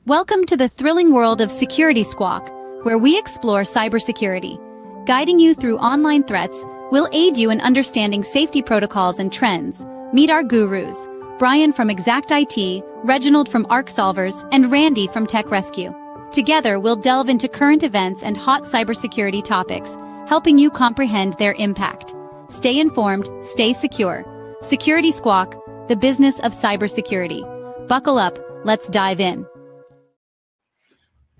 Welcome to the thrilling world of Security Squawk, where we explore cybersecurity. Guiding you through online threats, we'll aid you in understanding safety protocols and trends. Meet our gurus, Brian from Exact IT, Reginald from Arc Solvers, and Randy from Tech Rescue. Together, we'll delve into current events and hot cybersecurity topics, helping you comprehend their impact. Stay informed, stay secure. Security Squawk, the business of cybersecurity. Buckle up, let's dive in.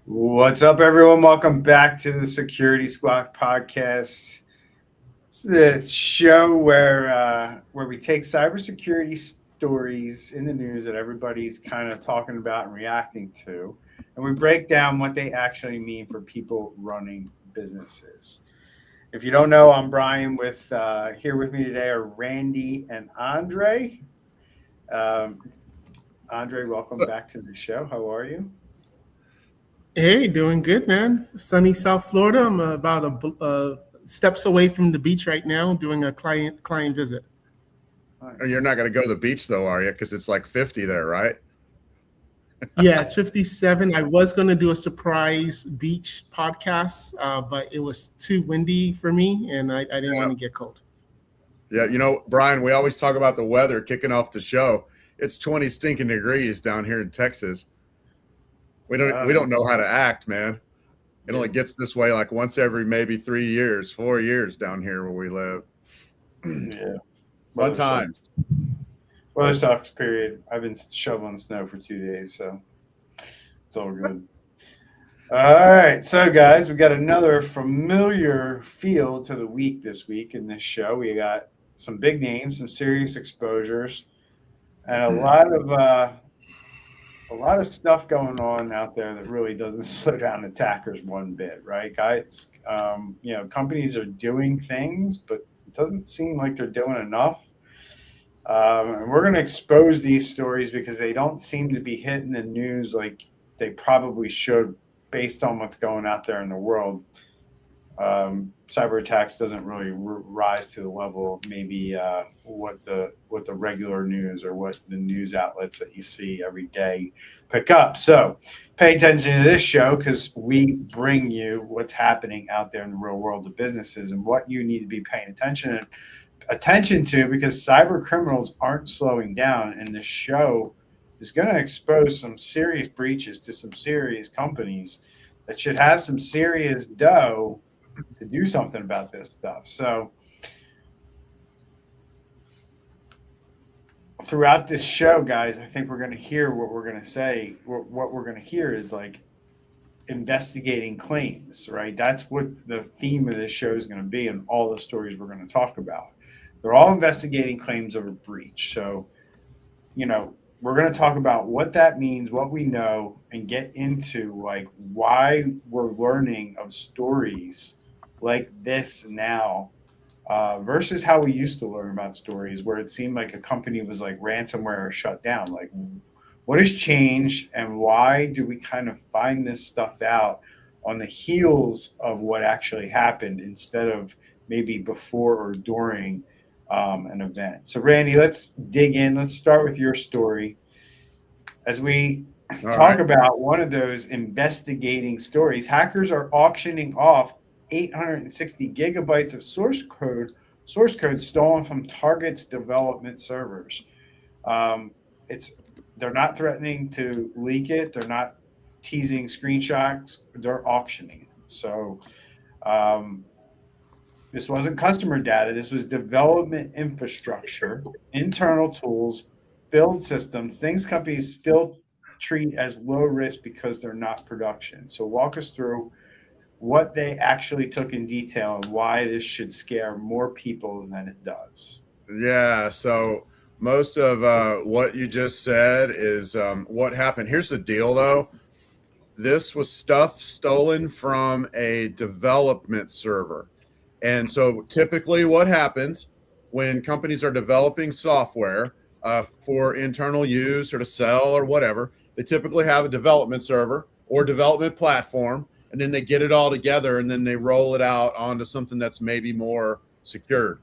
What's up, everyone? Welcome back to the Security Squawk podcast. It's the show where we take cybersecurity stories in the news that everybody's kind of talking about and reacting to, and we break down what they actually mean for people running businesses. If you don't know, I'm Brian. Here with me today are Randy and Andre. Andre, welcome back to the show. How are you? Hey, doing good, man. Sunny South Florida. I'm about steps away from the beach right now, doing a client visit. You're not going to go to the beach, though, are you? Because it's like 50 there, right? Yeah, it's 57. I was going to do a surprise beach podcast, but it was too windy for me, and I didn't want to get cold. Yeah, you know, Brian, we always talk about the weather kicking off the show. It's 20 stinking degrees down here in Texas. We don't know how to act, man. It only gets this way like once every maybe 4 years down here where we live. Yeah. Fun times. Weather sucks, period. I've been shoveling snow for 2 days, so it's all good. All right. So, guys, we got another familiar feel to the week this week in this show. We got some big names, some serious exposures, and a lot of stuff going on out there that really doesn't slow down attackers one bit, right, guys? Companies are doing things, but it doesn't seem like they're doing enough. And we're going to expose these stories because they don't seem to be hitting the news like they probably should based on what's going out there in the world. Cyber attacks doesn't really rise to the level of maybe what the regular news or what the news outlets that you see every day pick up. So pay attention to this show because we bring you what's happening out there in the real world of businesses and what you need to be paying attention to because cyber criminals aren't slowing down, and the show is going to expose some serious breaches to some serious companies that should have some serious dough to do something about this stuff. So throughout this show, guys, I think we're going to hear what we're going to say. What we're going to hear is like investigating claims, right? That's what the theme of this show is going to be, and all the stories we're going to talk about. They're all investigating claims of a breach. So, we're going to talk about what that means, what we know, and get into like why we're learning of stories like this now versus how we used to learn about stories where it seemed like a company was like ransomware or shut down. Like, what has changed and why do we kind of find this stuff out on the heels of what actually happened instead of maybe before or during an event? So, Randy, let's dig in. Let's start with your story as we talk about one of those investigating stories. Hackers are auctioning off 860 gigabytes of source code stolen from Target's development servers. They're not threatening to leak it. They're not teasing screenshots. They're auctioning it. So this wasn't customer data. This was development infrastructure, internal tools, build systems, things companies still treat as low risk because they're not production. So walk us through what they actually took in detail and why this should scare more people than it does. Yeah, so most of what you just said is what happened. Here's the deal, though. This was stuff stolen from a development server. And so typically what happens when companies are developing software for internal use or to sell or whatever, they typically have a development server or development platform, and then they get it all together and then they roll it out onto something that's maybe more secured.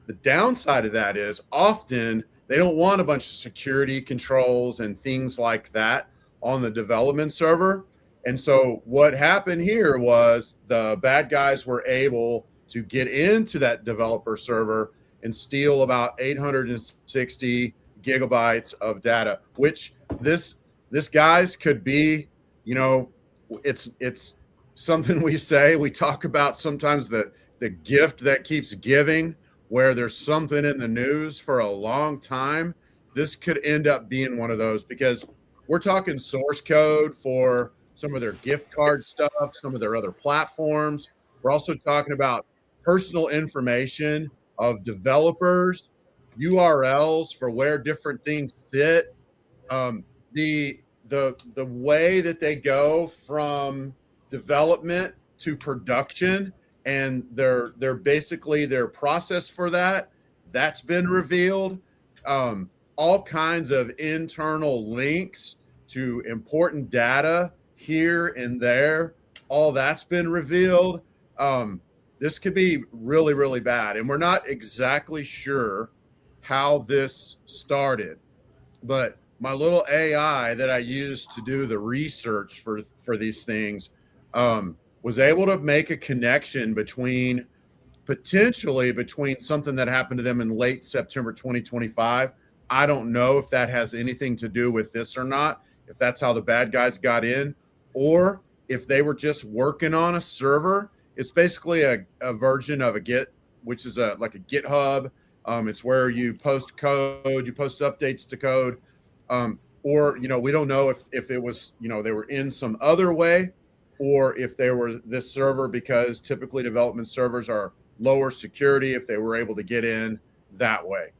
The downside of that is often they don't want a bunch of security controls and things like that on the development server. And so what happened here was the bad guys were able to get into that developer server and steal about 860 gigabytes of data, which this guys could be, you know, it's something we talk about sometimes, the gift that keeps giving, where there's something in the news for a long time. This could end up being one of those, because we're talking source code for some of their gift card stuff, some of their other platforms. We're also talking about personal information of developers, URLs for where different things sit. The way that they go from development to production, and their basically their process for that's been revealed. All kinds of internal links to important data here and there, all that's been revealed. This could be really, really bad, and we're not exactly sure how this started, but my little AI that I used to do the research for these things was able to make a connection potentially between something that happened to them in late September 2025. I don't know if that has anything to do with this or not, if that's how the bad guys got in, or if they were just working on a server. It's basically a version of a Git, which is like a GitHub. It's where you post code, you post updates to code. Or, you know, we don't know if it was, you know, they were in some other way, or if they were this server, because typically development servers are lower security, if they were able to get in that way.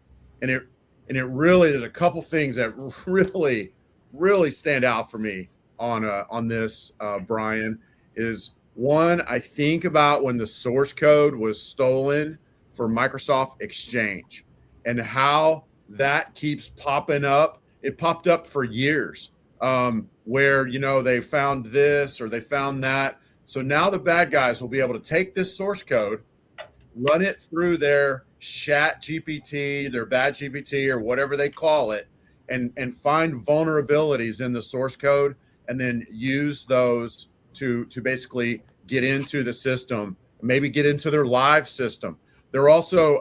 And it really, there's a couple things that really, really stand out for me on this, Brian. Is one, I think about when the source code was stolen for Microsoft Exchange and how that keeps popping up. It popped up for years, where, you know, they found this or they found that. So now the bad guys will be able to take this source code, run it through their chat GPT, their bad GPT, or whatever they call it, and find vulnerabilities in the source code, and then use those to basically get into the system, maybe get into their live system. They're also,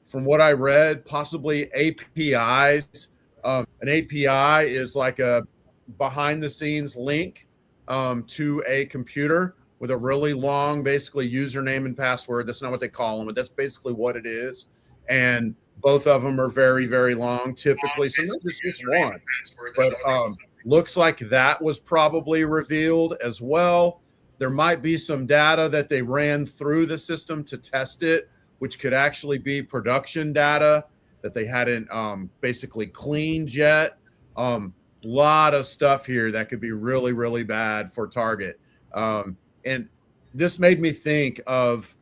from what I read, possibly APIs. An API is like a behind the scenes link to a computer with a really long, basically, username and password. That's not what they call them, but that's basically what it is. And both of them are very, very long, typically. Sometimes it's just one. But looks like that was probably revealed as well. There might be some data that they ran through the system to test it, which could actually be production data that they hadn't basically cleaned yet. Lot of stuff here that could be really, really bad for Target. And this made me think of,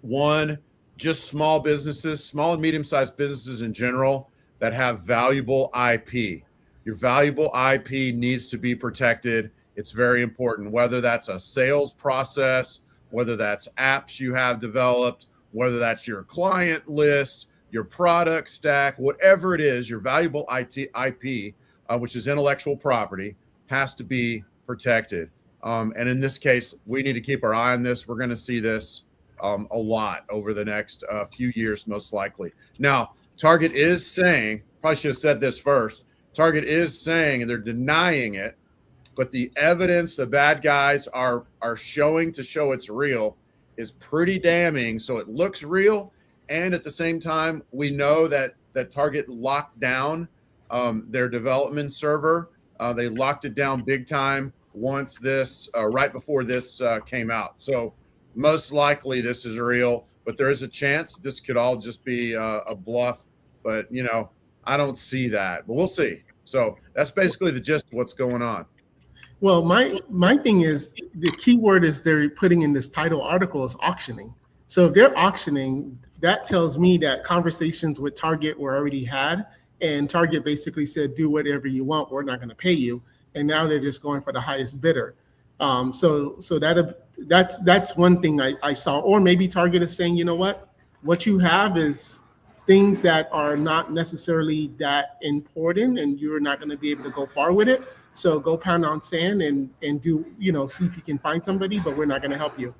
one, just small businesses, small and medium-sized businesses in general that have valuable IP. Your valuable IP needs to be protected. It's very important, whether that's a sales process, whether that's apps you have developed, whether that's your client list, your product stack, whatever it is, your valuable IP, which is intellectual property, has to be protected. And in this case, we need to keep our eye on this. We're going to see this a lot over the next few years, most likely. Now, Target is saying, probably should have said this first, Target is saying, and they're denying it, but the evidence the bad guys are showing to show it's real is pretty damning. So it looks real. And at the same time, we know that Target locked down their development server. They locked it down big time once this, right before this came out. So most likely this is real, but there is a chance this could all just be a bluff. But, you know, I don't see that, but we'll see. So that's basically the gist of what's going on. Well, my thing is, the key word is they're putting in this title article is auctioning. So if they're auctioning, that tells me that conversations with Target were already had, and Target basically said, do whatever you want, we're not going to pay you. And now they're just going for the highest bidder. So that's one thing I saw. Or maybe Target is saying, you know what you have is things that are not necessarily that important, and you're not going to be able to go far with it. So go pound on sand and do, see if you can find somebody, but we're not going to help you.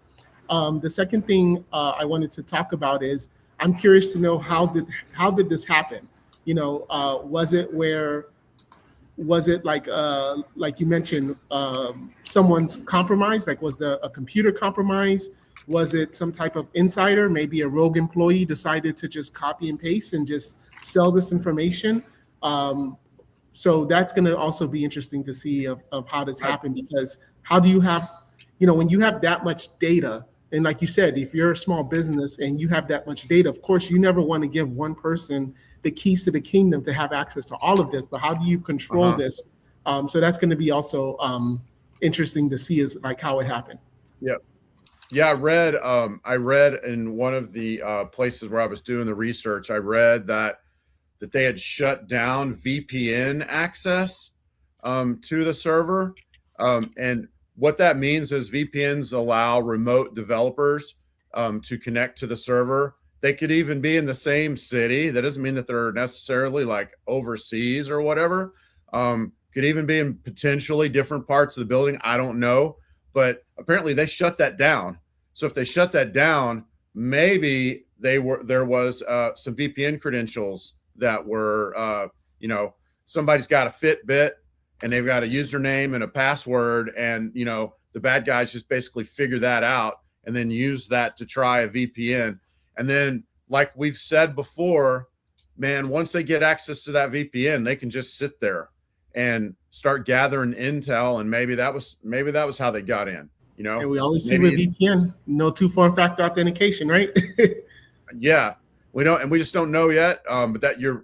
The second thing I wanted to talk about is I'm curious to know how did this happen? Was it like you mentioned, someone's compromised? Like, was a computer compromised? Was it some type of insider, maybe a rogue employee decided to just copy and paste and just sell this information? So that's going to also be interesting to see of how this happened, because how do you have, when you have that much data, and like you said, if you're a small business and you have that much data, of course, you never want to give one person the keys to the kingdom to have access to all of this, but how do you control this? So that's going to be also interesting to see, is like how it happened. Yeah, I read in one of the places where I was doing the research, I read that they had shut down VPN access to the server. And what that means is VPNs allow remote developers to connect to the server. They could even be in the same city. That doesn't mean that they're necessarily like overseas or whatever. Could even be in potentially different parts of the building. I don't know. But apparently they shut that down. So if they shut that down, maybe there was some VPN credentials that were, somebody's got a Fitbit and they've got a username and a password, and, the bad guys just basically figure that out and then use that to try a VPN. And then, like we've said before, man, once they get access to that VPN, they can just sit there and start gathering intel. And maybe that was how they got in, And we always see with VPN, no two-form factor authentication, right? Yeah, we don't, and we just don't know yet. But you're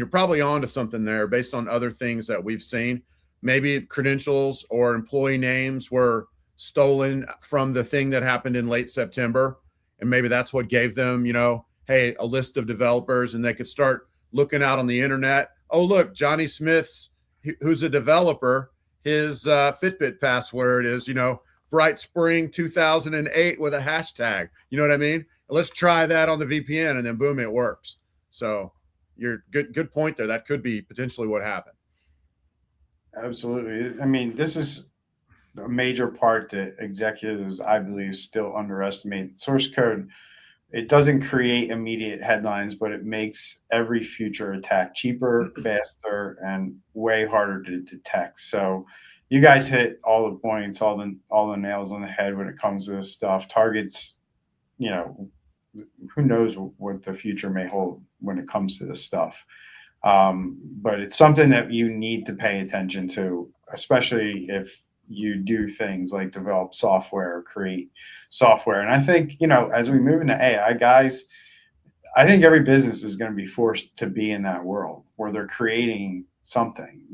probably onto something there based on other things that we've seen. Maybe credentials or employee names were stolen from the thing that happened in late September. And maybe that's what gave them, hey, a list of developers, and they could start looking out on the internet. Oh, look, Johnny Smith's, who's a developer, his Fitbit password is, Bright Spring 2008 with a hashtag. You know what I mean? Let's try that on the VPN, and then boom, it works. So you're good point there. That could be potentially what happened. Absolutely. I mean, this is a major part that executives, I believe, still underestimate. Source code, it doesn't create immediate headlines, but it makes every future attack cheaper, faster, and way harder to detect. So you guys hit all the points, all the nails on the head when it comes to this stuff. Targets, who knows what the future may hold when it comes to this stuff. But it's something that you need to pay attention to, especially if you do things like develop software, create software. And I think, as we move into AI, guys, I think every business is going to be forced to be in that world where they're creating something,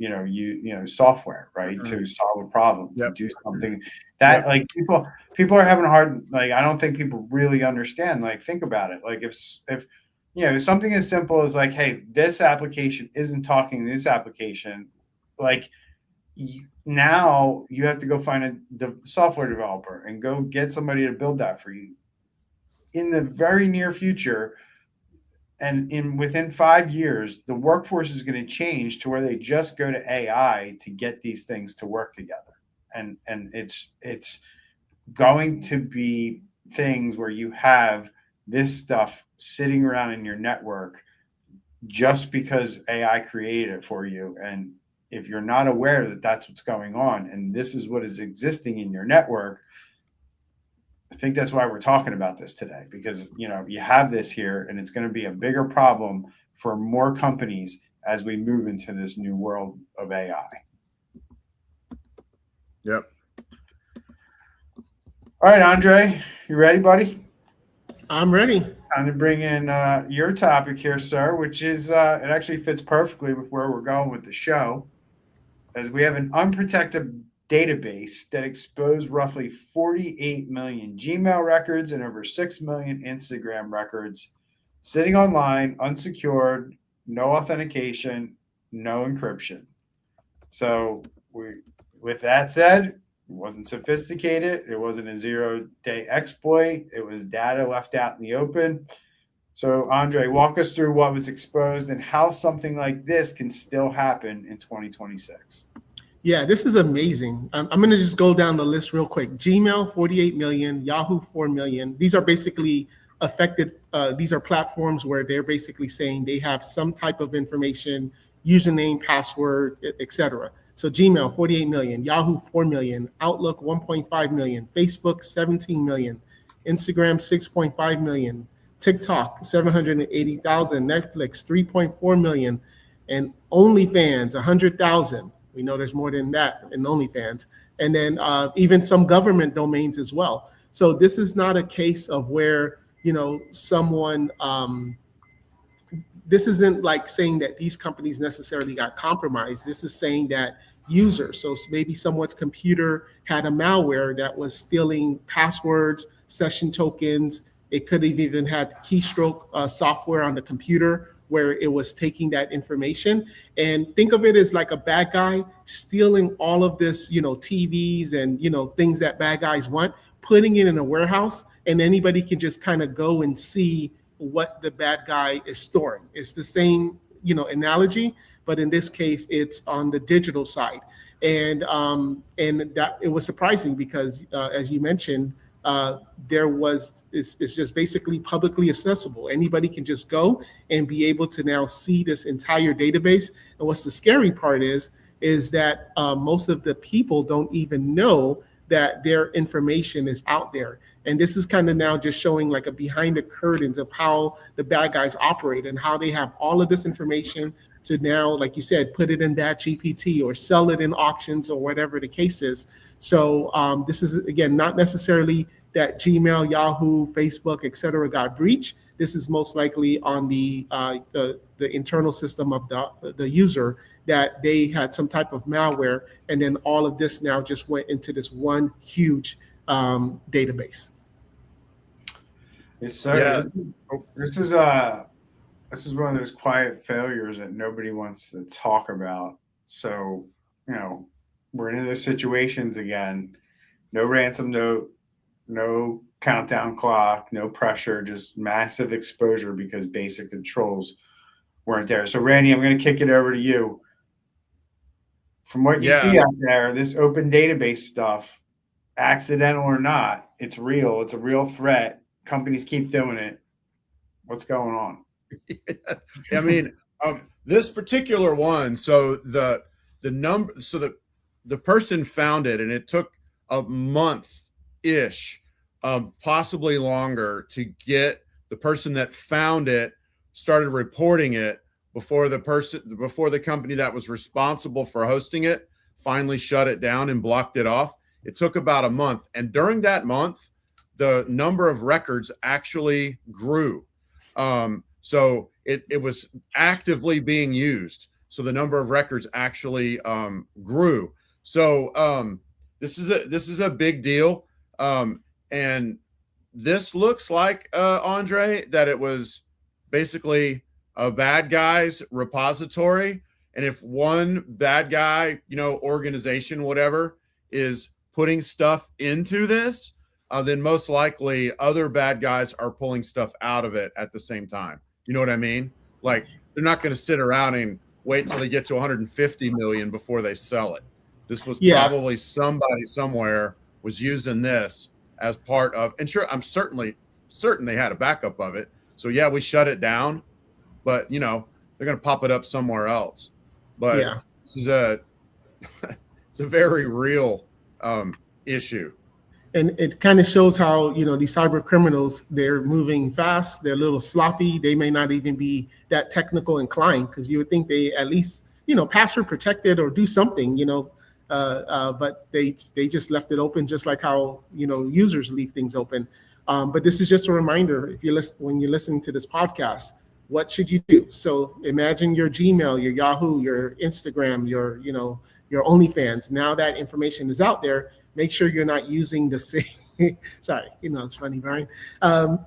software, right? To solve a problem, to do something that like people are having a hard, like, I don't think people really understand. Like, think about it. Like if something as simple as like, hey, this application isn't talking to this application, like now you have to go find the software developer and go get somebody to build that for you. In the very near future, and within 5 years, the workforce is going to change to where they just go to AI to get these things to work together. And it's going to be things where you have this stuff sitting around in your network just because AI created it for you. And if you're not aware that that's what's going on and this is what is existing in your network, I think that's why we're talking about this today, because you have this here and it's going to be a bigger problem for more companies as we move into this new world of AI. Yep. All right, Andre, you ready, buddy? I'm ready. Time to bring in your topic here, sir, which is it actually fits perfectly with where we're going with the show, as we have an unprotected database that exposed roughly 48 million Gmail records and over 6 million Instagram records sitting online, unsecured, no authentication, no encryption. So with that said, it wasn't sophisticated. It wasn't a 0-day exploit. It was data left out in the open. So Andre, walk us through what was exposed and how something like this can still happen in 2026. Yeah, this is amazing. I'm going to just go down the list real quick. Gmail, 48 million, Yahoo, 4 million. These are basically affected. These are platforms where they're basically saying they have some type of information, username, password, etc. So Gmail, 48 million, Yahoo, 4 million, Outlook, 1.5 million, Facebook, 17 million, Instagram, 6.5 million, TikTok, 780,000, Netflix, 3.4 million, and OnlyFans, 100,000. We know there's more than that in OnlyFans. And then even some government domains as well. So this is not a case of where, someone, this isn't like saying that these companies necessarily got compromised. This is saying that users, so maybe someone's computer had a malware that was stealing passwords, session tokens. It could have even had keystroke software on the computer where it was taking that information. And think of it as like a bad guy stealing all of this, TVs and, things that bad guys want, putting it in a warehouse, and anybody can just kind of go and see what the bad guy is storing. It's the same, analogy, but in this case, it's on the digital side. And that it was surprising because, as you mentioned, it's just basically publicly accessible. Anybody can just go and be able to now see this entire database. And what's the scary part is that most of the people don't even know that their information is out there. And this is kind of now just showing like a behind the curtains of how the bad guys operate and how they have all of this information to now, like you said, put it in that GPT or sell it in auctions or whatever the case is. So this is, again, not necessarily that Gmail, Yahoo, Facebook, et cetera, got breached. This is most likely on the internal system of the user, that they had some type of malware, and then all of this now just went into this one huge database. Yes, sir. Yeah. This is one of those quiet failures that nobody wants to talk about. So, we're in those situations again. No ransom note, no countdown clock, no pressure, just massive exposure because basic controls weren't there. So, Randy, I'm going to kick it over to you. From what you see out there, this open database stuff, accidental or not, it's real. It's a real threat. Companies keep doing it. What's going on? I mean, this particular one. So the number. So the person found it, and it took a month ish, possibly longer, to get the person that found it started reporting it before the company that was responsible for hosting it finally shut it down and blocked it off. It took about a month, and during that month, the number of records actually grew. So it was actively being used. So the number of records actually grew. So this is a big deal. And this looks like, Andre, that it was basically a bad guy's repository. And if one bad guy, organization, whatever, is putting stuff into this, then most likely other bad guys are pulling stuff out of it at the same time. You know what I mean? Like, they're not going to sit around and wait till they get to 150 million before they sell it. This was probably somebody somewhere was using this as part of, and sure, I'm certain they had a backup of it. So yeah, we shut it down, but they're going to pop it up somewhere else. But this is it's a very real issue. And it kind of shows how, these cyber criminals, they're moving fast. They're a little sloppy. They may not even be that technical inclined, because you would think they at least, password protected or do something, but they just left it open, just like how, users leave things open. But this is just a reminder, when you're listening to this podcast, what should you do? So imagine your Gmail, your Yahoo, your Instagram, your OnlyFans. Now that information is out there, make sure you're not using the same, sorry, it's funny, Brian.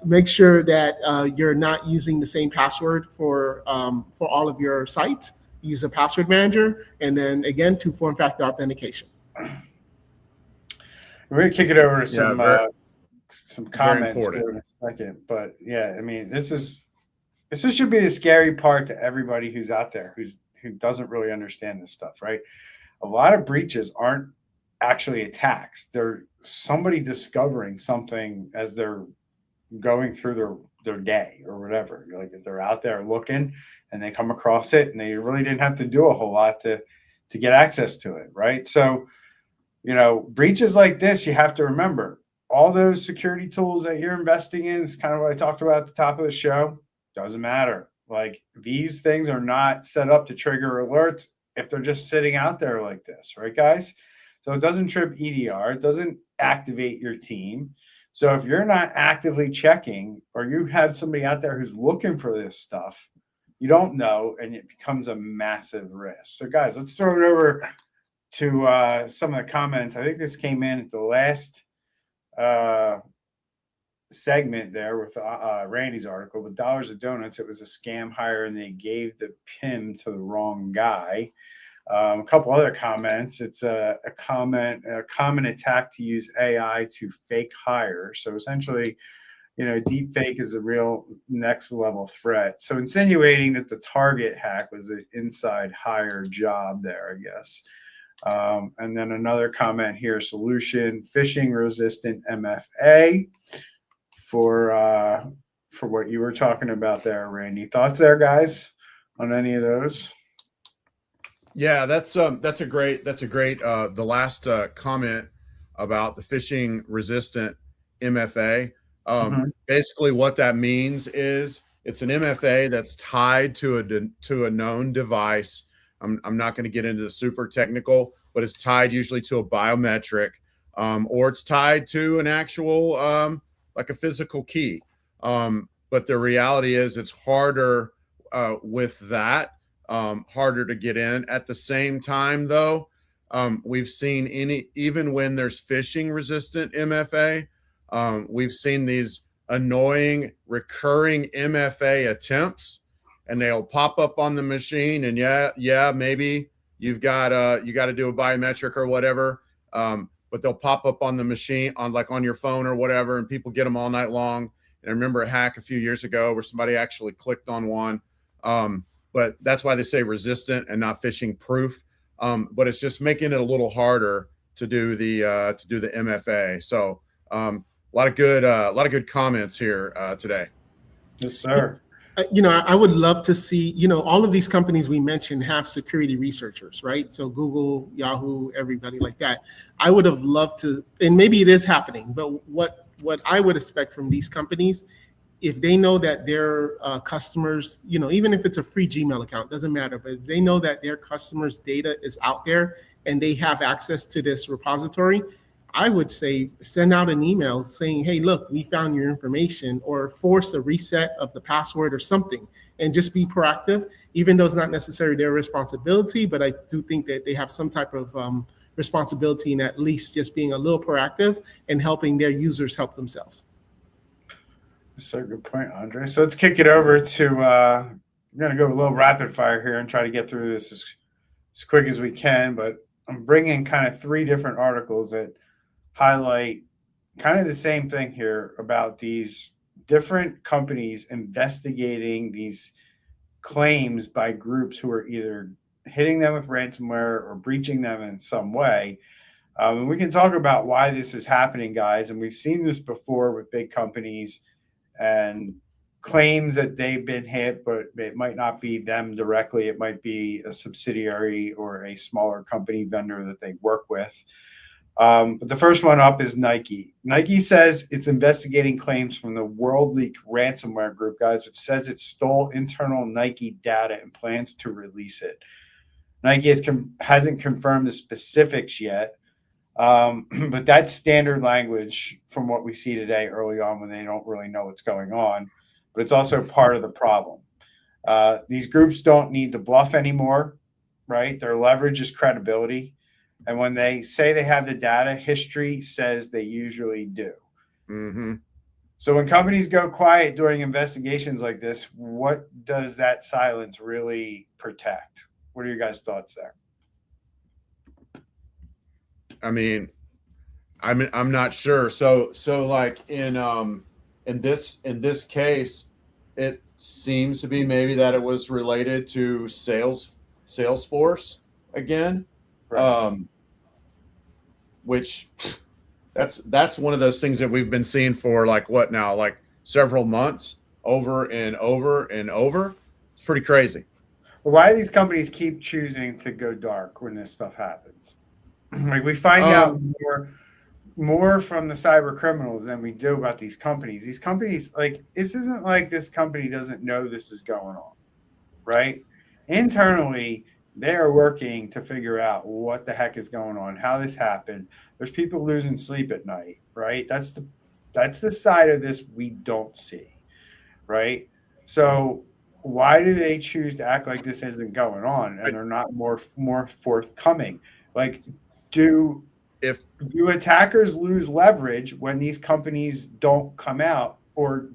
Make sure that you're not using the same password for all of your sites. Use a password manager, and then again, two-form factor authentication. We're going to kick it over to some comments here in a second. But yeah, I mean, this should be the scary part to everybody who's out there who doesn't really understand this stuff, right? a lot of breaches aren't actually attacks. They're somebody discovering something as they're going through their day or whatever. Like if they're out there looking and they come across it and they really didn't have to do a whole lot to get access to it, right? So, breaches like this, you have to remember all those security tools that you're investing in is kind of what I talked about at the top of the show. Doesn't matter. Like these things are not set up to trigger alerts if they're just sitting out there like this, right, guys? So it doesn't trip EDR, it doesn't activate your team. So if you're not actively checking or you have somebody out there who's looking for this stuff, you don't know, and it becomes a massive risk. So guys, let's throw it over to some of the comments. I think this came in at the last segment there with Randy's article, with Dollars of Donuts. It was a scam hire and they gave the PIN to the wrong guy. A couple other comments. It's a common attack to use AI to fake hire. So essentially, deep fake is a real next level threat. So insinuating that the target hack was an inside hire job there, I guess. And then another comment here, solution, phishing resistant MFA for what you were talking about there, Randy. Thoughts there, guys, on any of those? Yeah, that's a great the last comment about the phishing resistant MFA. Basically what that means is it's an MFA that's tied to a known device. I'm not going to get into the super technical, but it's tied usually to a biometric, or it's tied to an actual like a physical key. But the reality is it's harder with that. Harder to get in. At the same time, though, we've seen even when there's phishing resistant MFA, we've seen these annoying recurring MFA attempts, and they'll pop up on the machine. And maybe you got to do a biometric or whatever, but they'll pop up on the machine on your phone or whatever, and people get them all night long. And I remember a hack a few years ago where somebody actually clicked on one. But that's why they say resistant and not phishing proof. But it's just making it a little harder to do the MFA. So a lot of good comments here today. Yes, sir. I would love to see, all of these companies we mentioned have security researchers, right? So Google, Yahoo, everybody like that. I would have loved to, and maybe it is happening, but what I would expect from these companies, if they know that their customers, even if it's a free Gmail account, doesn't matter, but if they know that their customers' data is out there and they have access to this repository, I would say send out an email saying, hey, look, we found your information, or force a reset of the password or something, and just be proactive, even though it's not necessarily their responsibility. But I do think that they have some type of responsibility in at least just being a little proactive and helping their users help themselves. So good point, Andre. So let's kick it over to, I'm going to go a little rapid fire here and try to get through this as quick as we can, but I'm bringing kind of 3 different articles that highlight kind of the same thing here about these different companies investigating these claims by groups who are either hitting them with ransomware or breaching them in some way. And we can talk about why this is happening, guys. And we've seen this before with big companies and claims that they've been hit, but it might not be them directly. It might be a subsidiary or a smaller company vendor that they work with. But the first one up is Nike. Nike says it's investigating claims from the WorldLeak ransomware group, guys, which says it stole internal Nike data and plans to release it. Nike hasn't confirmed the specifics yet. But that's standard language from what we see today early on when they don't really know what's going on. But it's also part of the problem. These groups don't need to bluff anymore, right? Their leverage is credibility. And when they say they have the data, history says they usually do. Mm-hmm. So when companies go quiet during investigations like this, what does that silence really protect? What are your guys' thoughts there? I mean, I'm not sure. So like in this case, it seems to be maybe that it was related to Salesforce again. Right. Which that's one of those things that we've been seeing for like what now, like several months, over and over and over. It's pretty crazy. Why do these companies keep choosing to go dark when this stuff happens? Like we find out Um, more from the cyber criminals than we do about these companies. These companies, like, this isn't like this company doesn't know this is going on, right? Internally, they are working to figure out what the heck is going on, how this happened. There's people losing sleep at night, right? That's the side of this we don't see, right? So why do they choose to act like this isn't going on and they're not more forthcoming? Like, do if do attackers lose leverage when these companies don't come out, or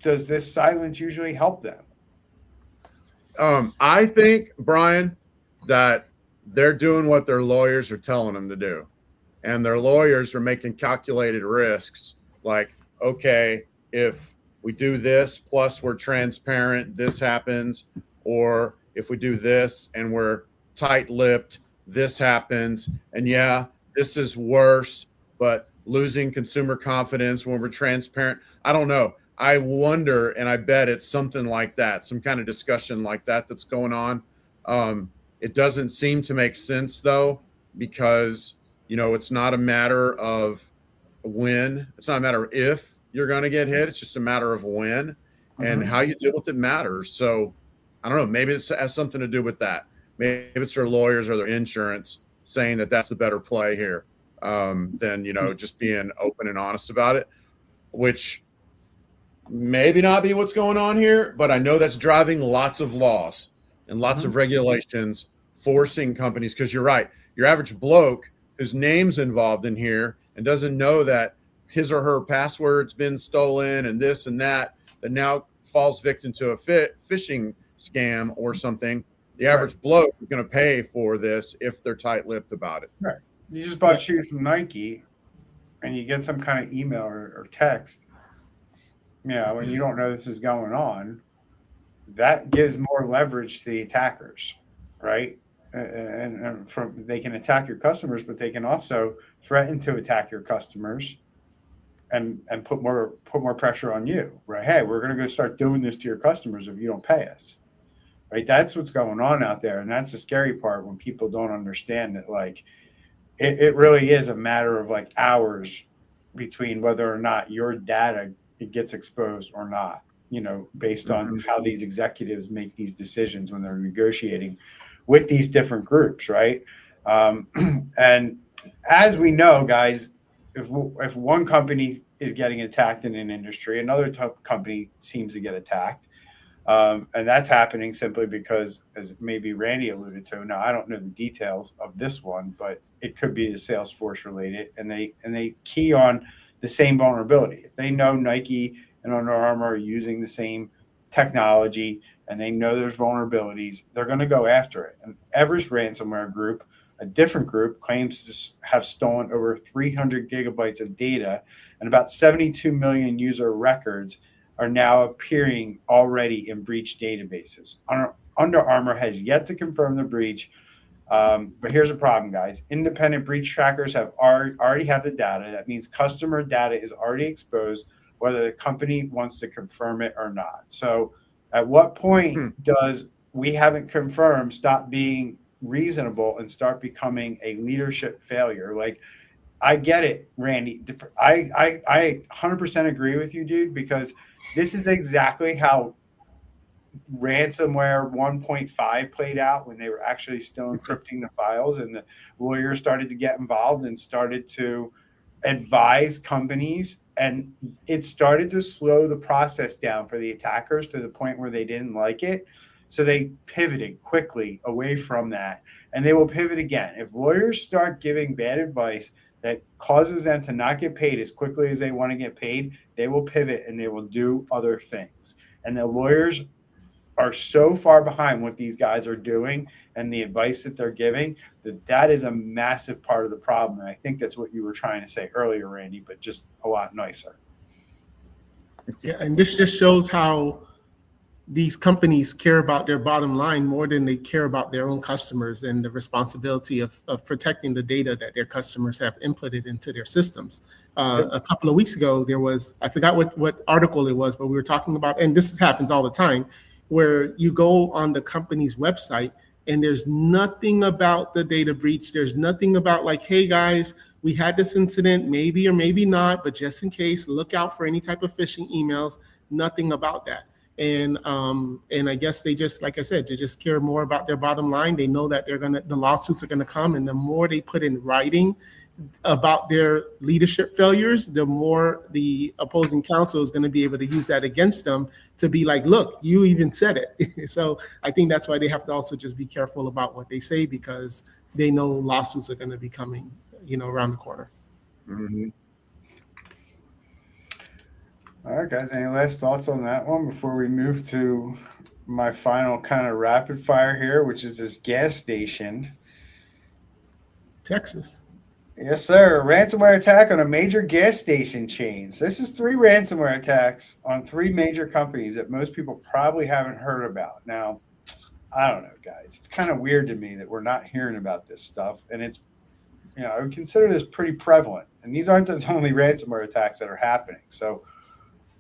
does this silence usually help them? I think, Brian, that they're doing what their lawyers are telling them to do. And their lawyers are making calculated risks like, okay, if we do this, plus we're transparent, this happens. Or if we do this and we're tight lipped, this happens. And yeah, this is worse, but losing consumer confidence when we're transparent. I don't know. I wonder, and I bet it's something like that, some kind of discussion like that that's going on. It doesn't seem to make sense though, because it's not a matter of when, it's not a matter of if you're going to get hit. It's just a matter of when, and Mm-hmm. how you deal with it matters. So I don't know. Maybe it has something to do with that. Maybe it's their lawyers or their insurance saying that that's the better play here, than just being open and honest about it, which maybe not be what's going on here, but I know that's driving lots of laws and lots Mm-hmm. of regulations forcing companies. Because you're right, your average bloke whose name's involved in here and doesn't know that his or her password's been stolen and this and that now falls victim to a phishing scam or something. The average Right. bloke is going to pay for this if they're tight-lipped about it. Right. You just bought shoes from Nike, and you get some kind of email or text, when you don't know this is going on. That gives more leverage to the attackers, right? And from they can attack your customers, but they can also threaten to attack your customers and put more pressure on you, right? Hey, we're going to go start doing this to your customers if you don't pay us, right? That's what's going on out there, and that's the scary part when people don't understand that. Like, it really is a matter of like hours between whether or not your data it gets exposed or not. Based on how these executives make these decisions when they're negotiating with these different groups, right? And as we know, guys, if one company is getting attacked in an industry, another company seems to get attacked. And that's happening simply because, as maybe Randy alluded to, now I don't know the details of this one, but it could be the Salesforce related, and they key on the same vulnerability. If they know Nike and Under Armour are using the same technology and they know there's vulnerabilities, they're going to go after it. And Everest ransomware group, a different group, claims to have stolen over 300 gigabytes of data, and about 72 million user records are now appearing already in breach databases. Under Armour has yet to confirm the breach, but here's the problem, guys. Independent breach trackers have already have the data. That means customer data is already exposed, whether the company wants to confirm it or not. So at what point does we haven't confirmed stop being reasonable and start becoming a leadership failure? Like, I get it, Randy. I 100% agree with you, dude, because this is exactly how ransomware 1.5 played out when they were actually still encrypting the files, and the lawyers started to get involved and started to advise companies, and it started to slow the process down for the attackers to the point where they didn't like it. So they pivoted quickly away from that, and they will pivot again. If lawyers start giving bad advice that causes them to not get paid as quickly as they want to get paid, they will pivot and they will do other things. And the lawyers are so far behind what these guys are doing and the advice that they're giving that is a massive part of the problem. And I think that's what you were trying to say earlier, Randy, but just a lot nicer. Yeah, and this just shows how these companies care about their bottom line more than they care about their own customers and the responsibility of protecting the data that their customers have inputted into their systems. A couple of weeks ago, there was, I forgot what article it was, but we were talking about, and this happens all the time, where you go on the company's website and there's nothing about the data breach. There's nothing about like, hey guys, we had this incident, maybe or maybe not, but just in case, look out for any type of phishing emails. Nothing about that. And I guess they just, like I said, they just care more about their bottom line. They know that the lawsuits are gonna come, and the more they put in writing about their leadership failures, the more the opposing counsel is going to be able to use that against them to be like, look, you even said it. So I think that's why they have to also just be careful about what they say, because they know lawsuits are going to be coming, around the corner. Mm-hmm. All right, guys, any last thoughts on that one before we move to my final kind of rapid fire here, which is this gas station? Texas. Yes, sir. Ransomware attack on a major gas station chain. So this is 3 ransomware attacks on 3 major companies that most people probably haven't heard about. Now, I don't know, guys. It's kind of weird to me that we're not hearing about this stuff. And it's, I would consider this pretty prevalent. And these aren't the only ransomware attacks that are happening. So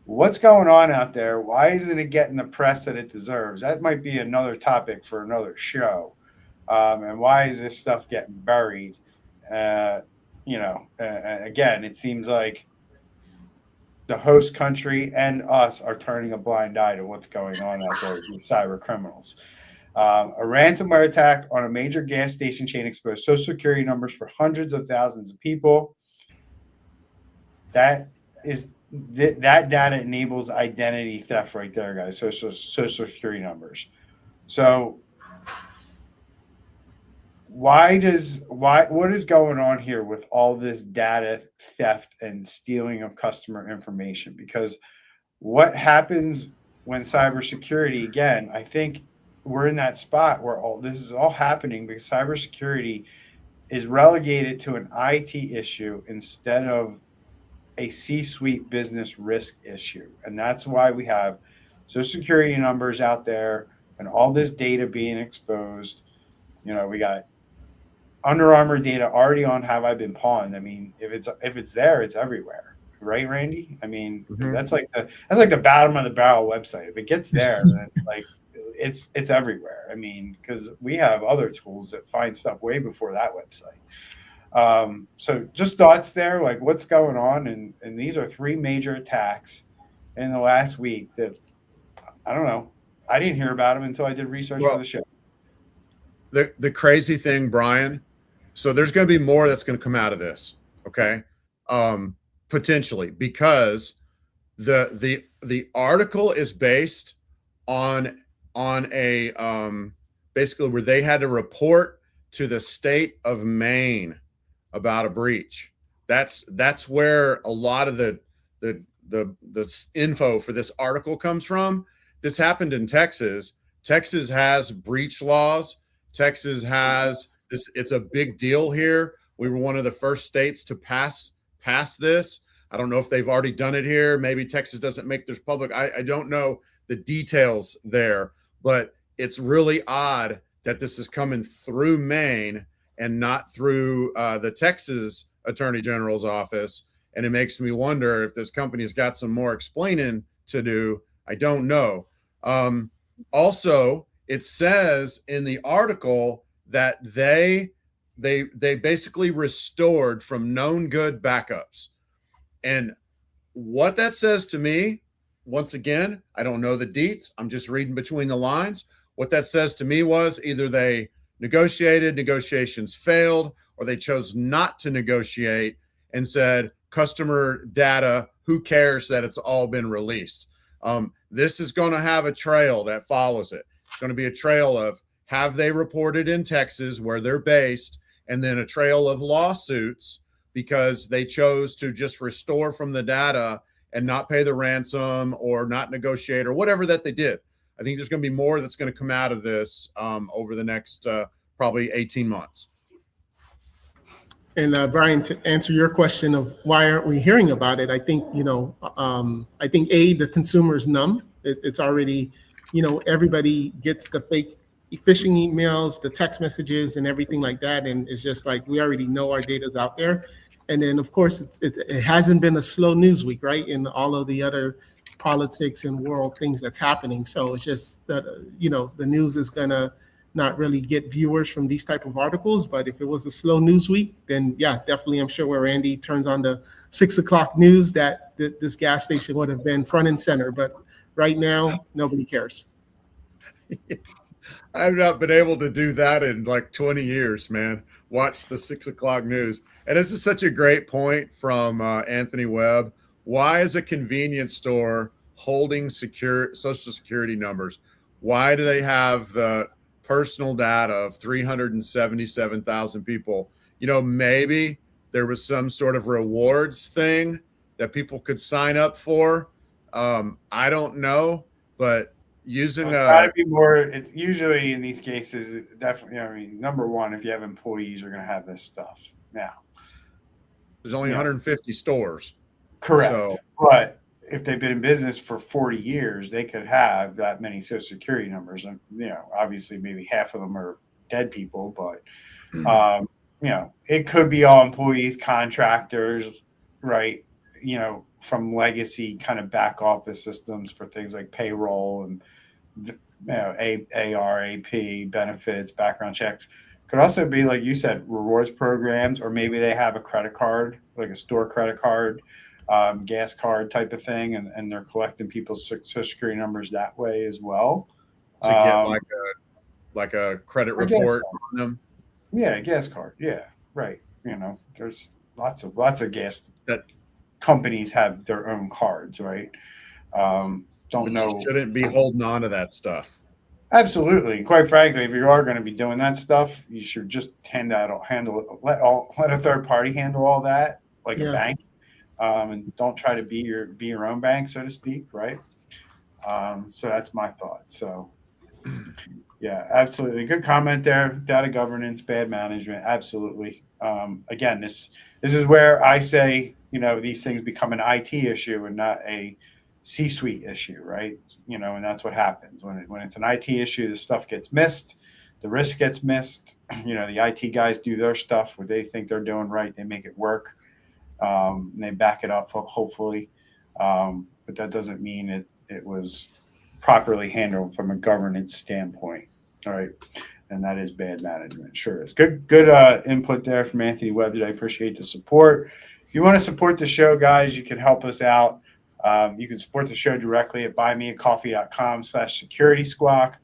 what's going on out there? Why isn't it getting the press that it deserves? That might be another topic for another show. And why is this stuff getting buried? Again, it seems like the host country and us are turning a blind eye to what's going on out there with cyber criminals. A ransomware attack on a major gas station chain exposed social security numbers for hundreds of thousands of people. That data enables identity theft right there, guys. Social security numbers. So what is going on here with all this data theft and stealing of customer information? Because what happens when cybersecurity, again, I think we're in that spot where all this is all happening because cybersecurity is relegated to an IT issue instead of a C-suite business risk issue. And that's why we have social security numbers out there and all this data being exposed. We got Under Armour data already on Have I Been Pawned. I mean, if it's there, it's everywhere, right, Randy? I mean, that's like the bottom of the barrel website. If it gets there, then like it's everywhere. I mean, because we have other tools that find stuff way before that website. So just thoughts there, like what's going on, and these are 3 major attacks in the last week that I don't know. I didn't hear about them until I did research for the show. The crazy thing, Brian. So there's going to be more that's going to come out of this, okay? Potentially, because the article is based on a basically where they had to report to the state of Maine about a breach. That's where a lot of the info for this article comes from. This happened in Texas. Texas has breach laws. Texas has this. It's a big deal here. We were one of the first states to pass this. I don't know if they've already done it here. Maybe Texas doesn't make this public. I don't know the details there, but it's really odd that this is coming through Maine and not through the Texas Attorney General's office. And it makes me wonder if this company's got some more explaining to do. I don't know. Also, it says in the article that they basically restored from known good backups. And what that says to me, once again, I don't know the deets. I'm just reading between the lines. What that says to me was either they negotiated, negotiations failed, or they chose not to negotiate and said, customer data, who cares that it's all been released? This is going to have a trail that follows it. It's going to be a trail of have they reported in Texas where they're based, and then a trail of lawsuits because they chose to just restore from the data and not pay the ransom or not negotiate or whatever that they did. I think there's going to be more that's going to come out of this over the next probably 18 months. And Brian, to answer your question of why aren't we hearing about it, I think, I think the consumer's numb. It's already everybody gets the fake phishing emails, the text messages, and everything like that. And it's just like we already know our data's out there. And then, of course, it hasn't been a slow news week, right? In all of the other politics and world things that's happening. So it's just that, the news is going to not really get viewers from these type of articles. But if it was a slow news week, then yeah, definitely, I'm sure where Andy turns on the 6 o'clock news, that this gas station would have been front and center. But right now, nobody cares. I've not been able to do that in like 20 years, man. Watch the 6 o'clock news. And this is such a great point from Anthony Webb. Why is a convenience store holding social security numbers? Why do they have the personal data of 377,000 people? Maybe there was some sort of rewards thing that people could sign up for. I don't know, but using it's usually in these cases, definitely, number one, if you have employees, you're going to have this stuff now. There's only 150 stores. Correct. So, but if they've been in business for 40 years, they could have that many social security numbers. And, obviously maybe half of them are dead people, but, it could be all employees, contractors, right? From legacy kind of back office systems for things like payroll and, ARAP, benefits, background checks. Could also be, like you said, rewards programs, or maybe they have a credit card, like a store credit card, gas card type of thing, and they're collecting people's social security numbers that way as well. To get like a credit report on them. Yeah, a gas card. Yeah, right. There's lots of gas that companies have their own cards, right? Don't know. You shouldn't be holding on to that stuff. Absolutely. Quite frankly, if you are going to be doing that stuff, you should just handle it. Let a third party handle all that, like a bank, and don't try to be your own bank, so to speak, right? So that's my thought. So, yeah, absolutely. Good comment there. Data governance, bad management, absolutely. Again, this is where I say, these things become an IT issue and not a C-suite issue, right? And that's what happens when it's an IT issue. The stuff gets missed, the risk gets missed. The IT guys do their stuff, what they think they're doing right. They make it work, and they back it up, hopefully. But that doesn't mean it was properly handled from a governance standpoint, all right? And that is bad management. Sure is. Good input there from Anthony Webb. I appreciate the support. If you want to support the show, guys, you can help us out. You can support the show directly at buymeacoffee.com/Security Squawk.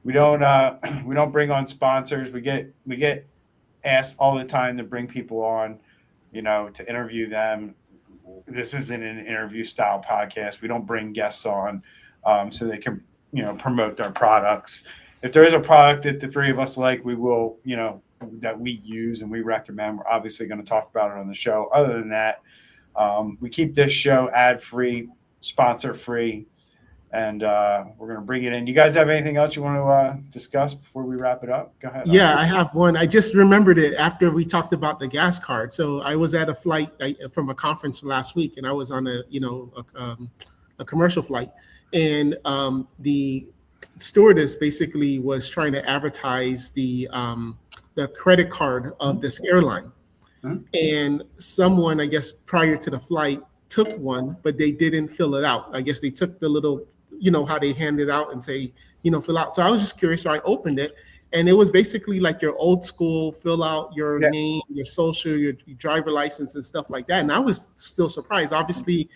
We don't bring on sponsors. We get asked all the time to bring people on, to interview them. This isn't an interview style podcast. We don't bring guests on so they can promote their products. If there is a product that the three of us like, we will that we use and we recommend, we're obviously going to talk about it on the show. Other than that, we keep this show ad-free, sponsor-free, and we're going to bring it in. You guys have anything else you want to discuss before we wrap it up? Go ahead. Yeah, I have one. I just remembered it after we talked about the gas card. So I was at a flight from a conference last week, and I was on a commercial flight, and the stewardess basically was trying to advertise the credit card of this airline. And someone, I guess, prior to the flight took one, but they didn't fill it out. I guess they took the little, how they hand it out and say, fill out. So I was just curious. So I opened it, and it was basically like your old school, fill out your name, your social, your driver license and stuff like that. And I was still surprised. Obviously,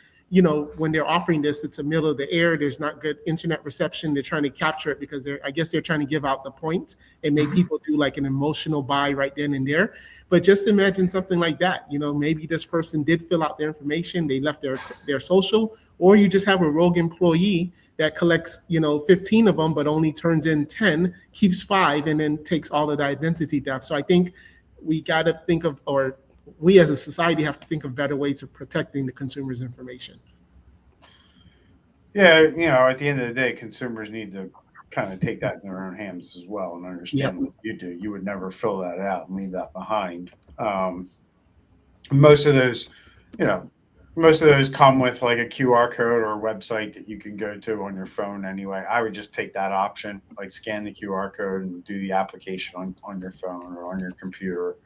when they're offering this, it's the middle of the air. There's not good internet reception. They're trying to capture it because I guess they're trying to give out the points and make people do like an emotional buy right then and there. But just imagine something like that. Maybe this person did fill out their information. They left their social, or you just have a rogue employee that collects, 15 of them, but only turns in 10, keeps 5, and then takes all of the identity theft. So I think we got to think of, or we as a society have to think of better ways of protecting the consumer's information. Yeah, at the end of the day, consumers need to kind of take that in their own hands as well and understand what you do. You would never fill that out and leave that behind. Most of those, most of those come with like a QR code or a website that you can go to on your phone anyway. I would just take that option, like scan the QR code and do the application on your phone or on your computer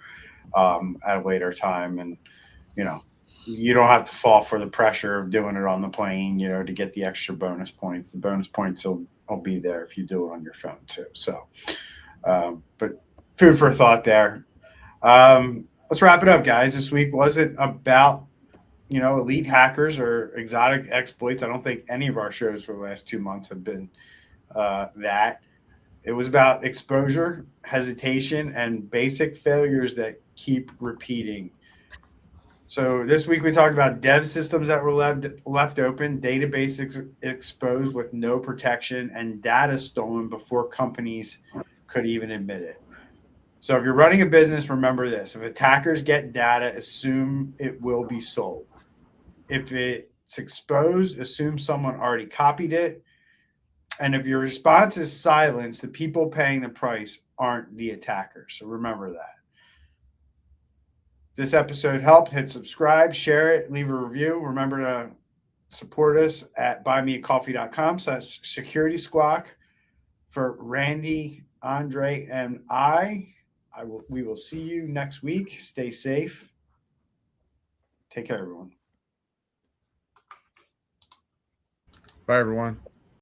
at a later time. And, you know, you don't have to fall for the pressure of doing it on the plane, you know, to get the extra bonus points. The bonus points will be there if you do it on your phone too. So, but food for thought there. Let's wrap it up, guys. This week wasn't about, you know, elite hackers or exotic exploits. I don't think any of our shows for the last 2 months have been that. It was about exposure, hesitation, and basic failures that keep repeating. So this week we talked about dev systems that were left open, databases exposed with no protection, and data stolen before companies could even admit it. So if you're running a business, remember this: if attackers get data, assume it will be sold. If it's exposed, assume someone already copied it. And if your response is silence, the people paying the price aren't the attackers. So remember that. This episode helped. Hit subscribe, share it, leave a review. Remember to support us at buymeacoffee.com/Security Squawk. For Randy, Andre, and we will see you next week. Stay safe. Take care, everyone. Bye, everyone.